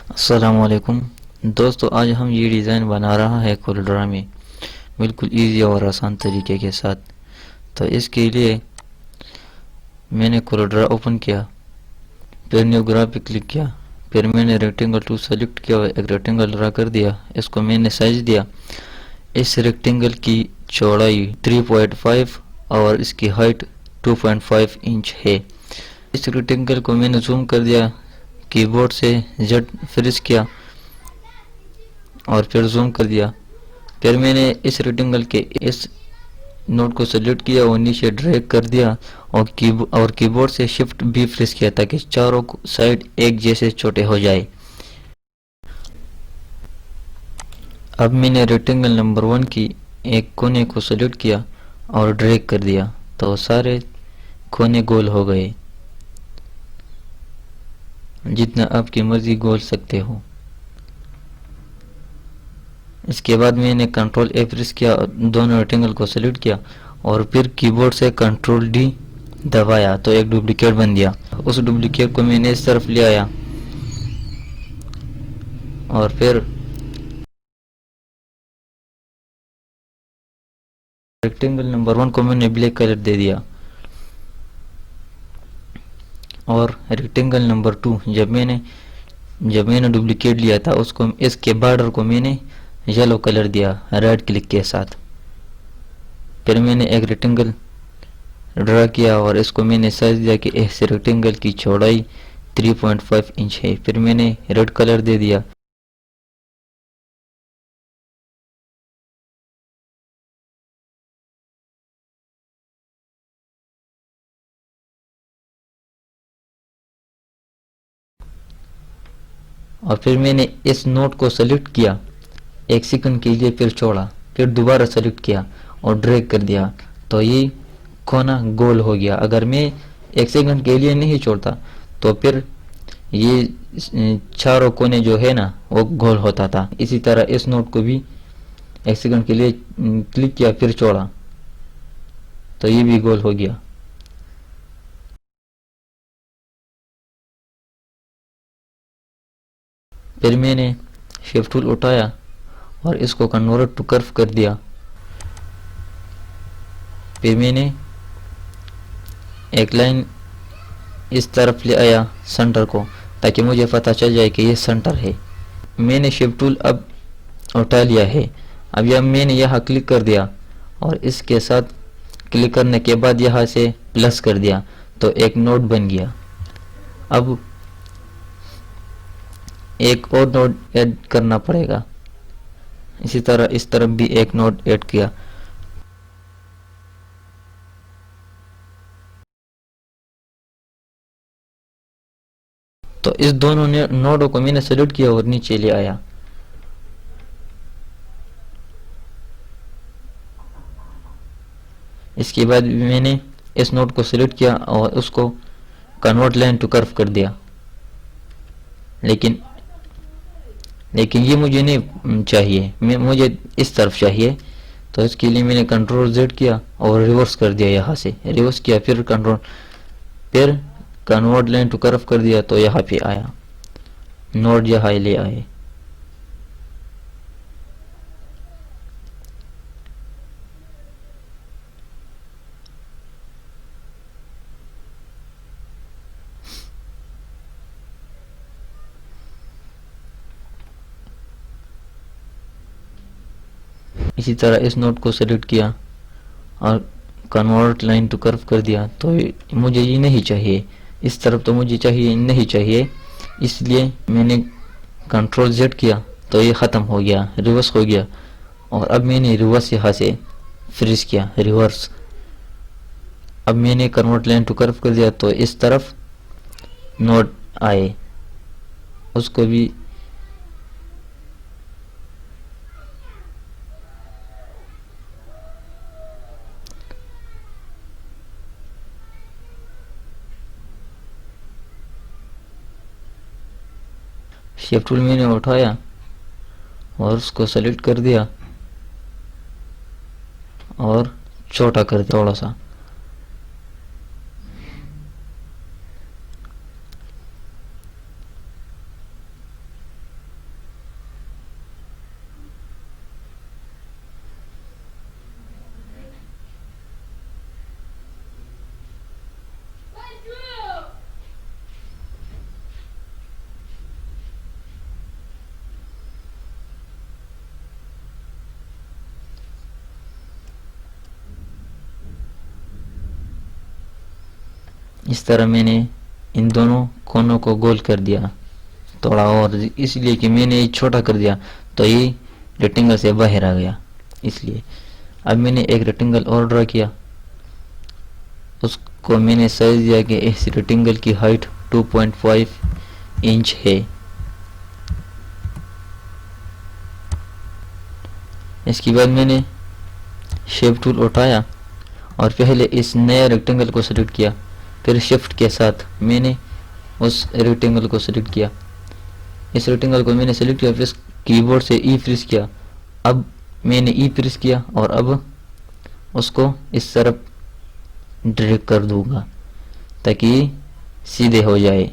अस्सलामुअलैकुम दोस्तों, आज हम ये डिज़ाइन बना रहा है कोलोरेडो में बिल्कुल इजी और आसान तरीके के साथ। तो इसके लिए मैंने कोलोरेडो ओपन किया, फिर न्यू ग्राफ पे क्लिक किया, फिर मैंने रेक्टेंगल टूल सेलेक्ट किया और एक रेक्टेंगल ड्रा कर दिया। इसको मैंने साइज दिया। इस रेक्टेंगल की चौड़ाई 3.5 और इसकी हाइट 2.5 इंच है। इस रेक्टेंगल को मैंने जूम कर दिया, कीबोर्ड से जेड फ्रीज किया और फिर जूम कर दिया। फिर मैंने इस रेक्टेंगल के इस नोड को सेलेक्ट किया और नीचे ड्रैग कर दिया और कीबोर्ड से शिफ्ट भी प्रेस किया ताकि चारों साइड एक जैसे छोटे हो जाए। अब मैंने रेक्टेंगल नंबर 1 की एक कोने को सेलेक्ट किया और ड्रैग कर दिया तो सारे कोने गोल हो गए। जितना आपकी मर्जी गोल सकते हो। इसके बाद मैंने कंट्रोल ए प्रेस किया, दोनों रेक्टेंगल को सेलेक्ट किया और फिर कीबोर्ड से कंट्रोल डी दबाया तो एक डुप्लीकेट बन गया। उस डुप्लीकेट को मैंने इस तरफ ले आया और फिर रेक्टेंगल नंबर 1 को मैंने ब्लैक कलर दे दिया और रेक्टेंगल नंबर 2 जब मैंने डुप्लीकेट लिया था उसको इसके बॉर्डर को मैंने येलो कलर दिया राइट क्लिक के साथ। फिर मैंने एक रेक्टेंगल ड्रा किया और इसको मैंने साइज दिया कि इस रेक्टेंगल की चौड़ाई 3.5 इंच है। फिर मैंने रेड कलर दे दिया। और फिर मैंने इस नोट को सेलेक्ट किया एक सेकंड के लिए, फिर छोड़ा, फिर दोबारा सेलेक्ट किया और ड्रैग कर दिया तो ये कोना गोल हो गया। अगर मैं एक सेकंड के लिए नहीं छोड़ता तो फिर ये चारों कोने जो है ना वो गोल होता था। इसी तरह इस नोट को भी एक सेकंड के लिए क्लिक किया फिर छोड़ा तो ये भी गोल हो गया। फिर मैंने शिफ्ट टूल उठाया और इसको कन्वर्ट टू कर्व कर दिया। फिर मैंने एक लाइन इस तरफ ले आया सेंटर को ताकि मुझे पता चल जाए कि ये सेंटर है। मैंने शिफ्ट टूल अब उठा लिया है। अब यह मैंने यहाँ क्लिक कर दिया और इसके साथ क्लिक करने के बाद यहाँ से प्लस कर दिया तो एक नोड बन गया। अब एक और नोड ऐड करना पड़ेगा। इसी तरह इस तरफ भी एक नोड ऐड किया। तो इस दोनों नोडों को मैंने सेलेक्ट किया और नीचे ले आया। इसके बाद मैंने इस नोड को सेलेक्ट किया और उसको कन्वर्ट लाइन टू कर्व कर दिया। लेकिन लेकिन ये मुझे नहीं चाहिए, मुझे इस तरफ चाहिए। तो इसके लिए मैंने कंट्रोल जेड किया और रिवर्स कर दिया। यहाँ से रिवर्स किया फिर कन्वर्ट लाइन टू कर्व कर दिया तो यहाँ पे आया, नोड यहाँ ले आए। इसी तरह इस नोड को सेलेक्ट किया और कन्वर्ट लाइन टू कर्व कर दिया तो मुझे ये नहीं चाहिए, इस तरफ तो मुझे चाहिए नहीं चाहिए। इसलिए मैंने कंट्रोल जेड किया तो ये ख़त्म हो गया, रिवर्स हो गया। और अब मैंने रिवर्स यहाँ से फ्रीज किया रिवर्स। अब मैंने कन्वर्ट लाइन टू कर्व कर दिया तो इस तरफ नोड आए, उसको भी शिफ्ट टूल मैंने उठाया और उसको सेलेक्ट कर दिया और छोटा कर दिया थोड़ा सा। इस तरह मैंने इन दोनों कोनों को गोल कर दिया थोड़ा और, इसलिए कि मैंने ये छोटा कर दिया तो ये रेक्टेंगल से बाहर आ गया इसलिए। अब मैंने एक रेक्टेंगल और ड्रा किया, उसको मैंने साइज दिया कि इस रेक्टेंगल की हाइट 2.5 इंच है। इसके बाद मैंने शेप टूल उठाया और पहले इस नए रेक्टेंगल को सेलेक्ट किया, फिर शिफ्ट के साथ मैंने उस रेक्टेंगल को सेलेक्ट किया। इस रेक्टेंगल को मैंने सेलेक्ट किया, फिर कीबोर्ड से ई प्रेस किया। अब मैंने ई प्रेस किया और अब उसको इस तरफ ड्रैग कर दूंगा ताकि सीधे हो जाए।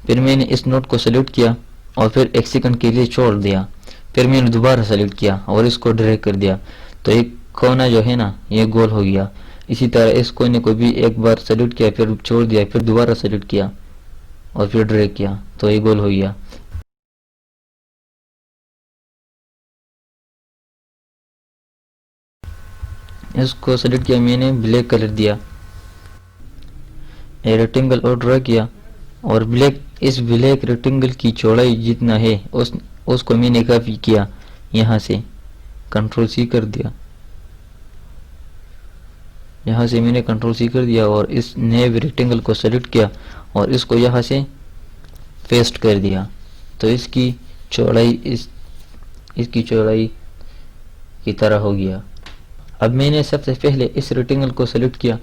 फिर मैंने इस नोट को सेलेक्ट किया और फिर 1 सेकंड के लिए छोड़ दिया। फिर मैंने दोबारा सेलेक्ट किया और इसको ड्रैग कर दिया तो एक कोना जो है ना ये गोल हो गया। इसी तरह इस कोने को भी एक बार सेलेक्ट किया, फिर छोड़ दिया, फिर दोबारा सेलेक्ट किया और फिर ड्रैग किया तो ये गोल हो गया। इसको सेलेक्ट किया, मैंने ब्लैक कलर दिया, एक रेक्टेंगल और ड्रा किया और इस ब्लैक रेक्टेंगल की चौड़ाई जितना है उसको मैंने कॉपी किया, यहाँ से कंट्रोल सी कर दिया, यहाँ से मैंने कंट्रोल सी कर दिया और इस नए रेक्टेंगल को सेलेक्ट किया और इसको यहाँ से पेस्ट कर दिया तो इसकी चौड़ाई इसकी चौड़ाई की तरह हो गया। अब मैंने सबसे पहले इस रेक्टेंगल को सेलेक्ट किया,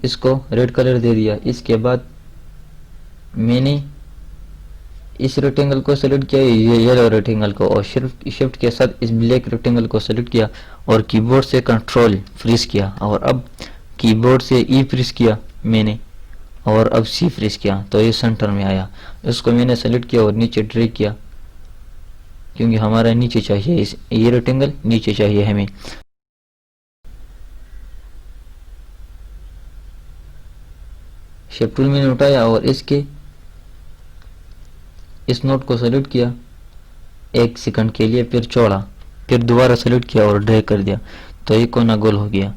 इसको रेड कलर दे दिया। इसके बाद मैंने इस रेक्टेंगल को सेलेक्ट किया, ये येलो रेक्टेंगल को, और शिफ्ट के साथ इस ब्लैक रेक्टेंगल को सेलेक्ट किया और कीबोर्ड से कंट्रोल प्रेस किया और अब कीबोर्ड से ई प्रेस किया मैंने और अब सी प्रेस किया तो ये सेंटर में आया। इसको मैंने सेलेक्ट किया और नीचे ड्रैग किया क्योंकि हमारा नीचे चाहिए, ये रेक्टेंगल नीचे चाहिए हमें। शेप टूल मैंने उठाया और इसके इस नोट को सेलेक्ट किया 1 सेकंड के लिए, फिर छोड़ा, फिर दोबारा सेलेक्ट किया और ड्रैग कर दिया तो ये कोना गोल हो गया।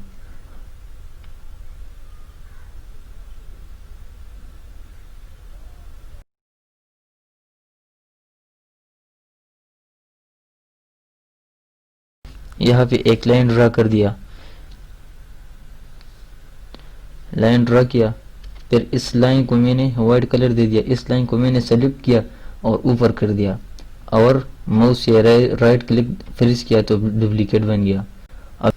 यहाँ पे एक लाइन ड्रा कर दिया, लाइन ड्रा किया, फिर इस लाइन को मैंने वाइट कलर दे दिया, इस लाइन को मैंने सेलेक्ट किया और ऊपर कर दिया और माउस से राइट क्लिक प्रेस किया तो डुप्लीकेट बन गया। अब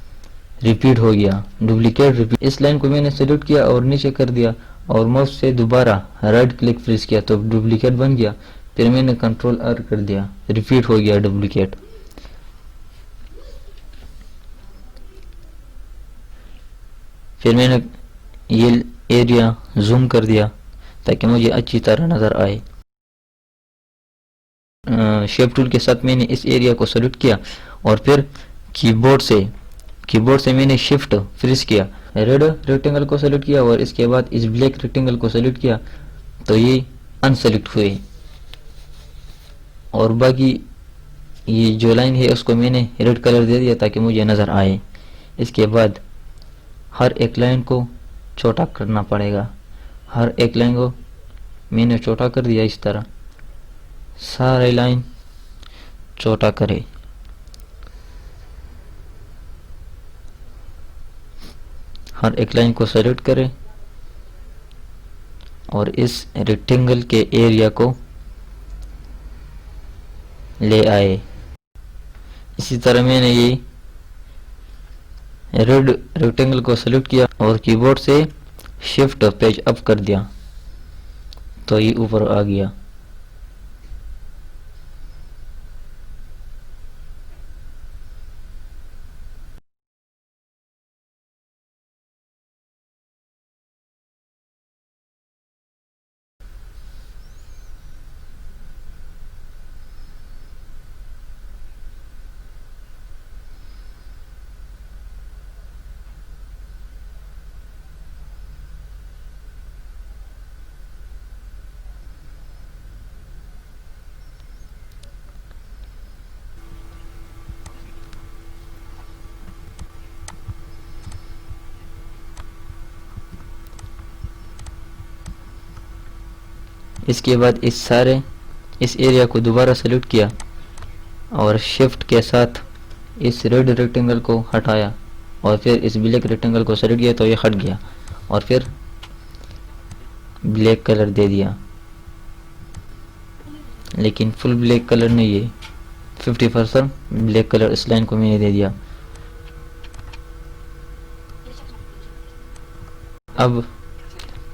रिपीट हो गया, डुप्लीकेट रिपीट। इस लाइन को मैंने सेलेक्ट किया और नीचे कर दिया और माउस से दोबारा राइट क्लिक प्रेस किया तो डुप्लीकेट बन गया। फिर मैंने कंट्रोल आर कर दिया, रिपीट हो गया डुप्लीकेट। फिर मैंने ये एरिया जूम कर दिया ताकि मुझे अच्छी तरह नज़र आए। शेप टूल के साथ मैंने इस एरिया को सेलेक्ट किया और फिर कीबोर्ड से मैंने शिफ्ट प्रेस किया, रेड रेक्टेंगल को सेलेक्ट किया और इसके बाद इस ब्लैक रेक्टेंगल को सेलेक्ट किया तो ये अनसेलेक्ट हुए और बाकी ये जो लाइन है उसको मैंने रेड कलर दे दिया ताकि मुझे नज़र आए। इसके बाद हर एक लाइन को छोटा करना पड़ेगा, हर एक लाइन को मैंने छोटा कर दिया। इस तरह सारे लाइन छोटा करे। हर एक लाइन को सेलेक्ट करें और इस रेक्टेंगल के एरिया को ले आए। इसी तरह मैंने ये रेड रेक्टेंगल को सेलेक्ट किया और कीबोर्ड से शिफ्ट पेज अप कर दिया तो ये ऊपर आ गया। इसके बाद इस एरिया को दोबारा सेलेक्ट किया और शिफ्ट के साथ इस रेड रेक्टेंगल को हटाया और फिर इस ब्लैक रेक्टेंगल को सेलेक्ट किया तो ये हट गया और फिर ब्लैक कलर दे दिया, लेकिन फुल ब्लैक कलर नहीं है, 50% ब्लैक कलर इस लाइन को मैंने दे दिया। अब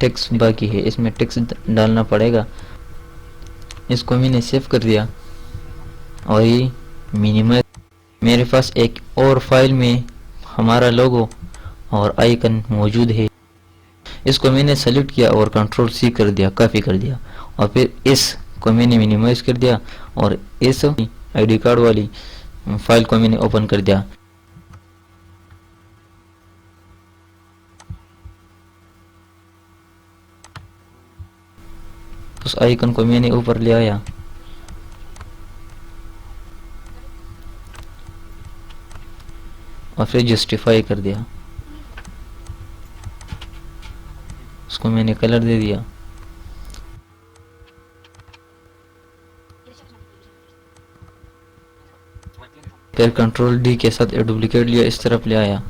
टेक्स्ट बाकी है, इसमें टेक्स्ट डालना पड़ेगा। इसको मैंने सेव कर दिया और ये मिनिमाइज। मेरे पास एक और फाइल में हमारा लोगो और आइकन मौजूद है। इसको मैंने सेलेक्ट किया और कंट्रोल सी कर दिया, कॉपी कर दिया और फिर इसको मैंने मिनिमाइज कर दिया और इस आईडी कार्ड वाली फाइल को मैंने ओपन कर दिया। उस आइकन को मैंने ऊपर ले आया और फिर जस्टिफाई कर दिया। उसको मैंने कलर दे दिया। फिर कंट्रोल डी के साथ डुप्लीकेट लिया, इस तरफ ले आया।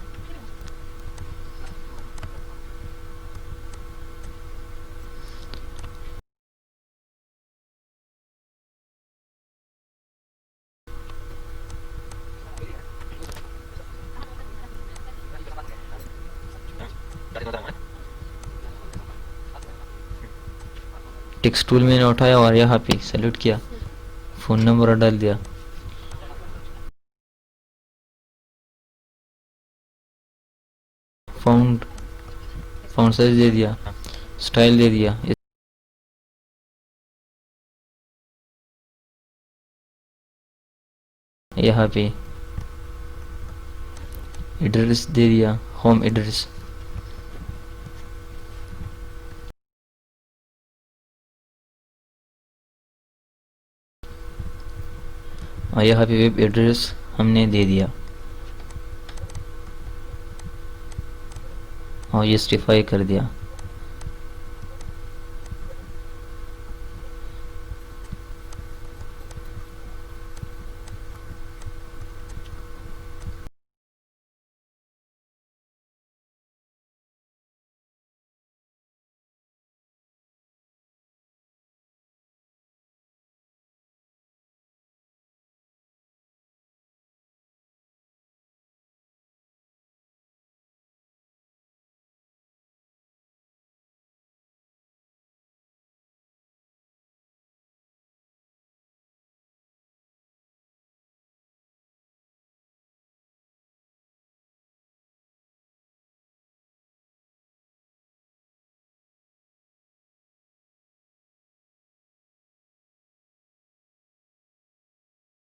टेक्स्ट टूल मैंने उठाया और यहाँ पे सेलेक्ट किया, फोन नंबर डाल दिया। फाउंड साइज दे दिया, स्टाइल दे दिया, यहाँ पे एड्रेस दे दिया, होम एड्रेस। और यहाँ पे वेब एड्रेस हमने दे दिया और ये जस्टिफाई कर दिया।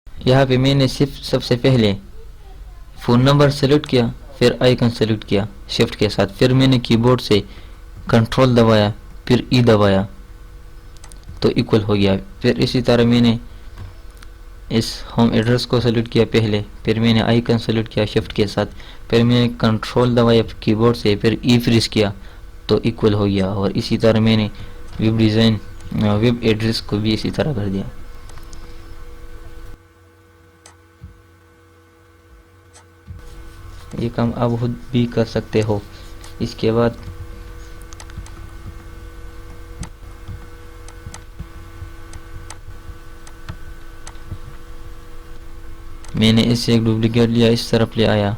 यहाँ पे मैंने सिर्फ सबसे पहले फ़ोन नंबर सेलेक्ट किया, फिर आइकन सेलेक्ट किया शिफ्ट के साथ, फिर मैंने कीबोर्ड से कंट्रोल दबाया, फिर ई दबाया तो इक्वल हो गया। फिर इसी तरह मैंने इस होम एड्रेस को सेलेक्ट किया पहले, फिर मैंने आइकन सेलेक्ट किया शिफ्ट के साथ, फिर मैंने कंट्रोल दबाया कीबोर्ड से, फिर ई फ्रीज किया तो इक्वल हो गया। और इसी तरह मैंने वेब एड्रेस को भी इसी तरह कर दिया। ये काम आप खुद भी कर सकते हो। इसके बाद मैंने इससे एक डुप्लीकेट लिया, इस तरफ ले आया,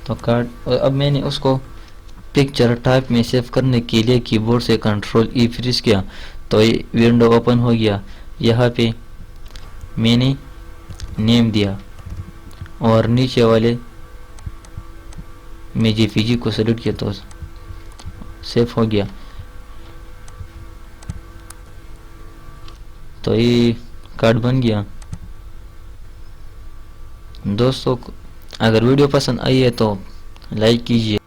तो कार्ड। और अब मैंने उसको पिक्चर टाइप में सेव करने के लिए कीबोर्ड से कंट्रोल ई फ्रीज किया तो ये विंडो ओपन हो गया। यहाँ पे मैंने नेम दिया और नीचे वाले मैं जेपीजी को सेलेक्ट किया तो सेव हो गया। तो ये कार्ड बन गया। दोस्तों अगर वीडियो पसंद आई है तो लाइक कीजिए।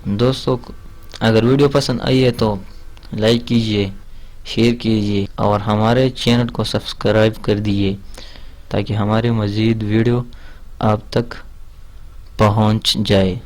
दोस्तों अगर वीडियो पसंद आई है तो लाइक कीजिए, शेयर कीजिए और हमारे चैनल को सब्सक्राइब कर दीजिए ताकि हमारे मज़ीद वीडियो आप तक पहुंच जाए।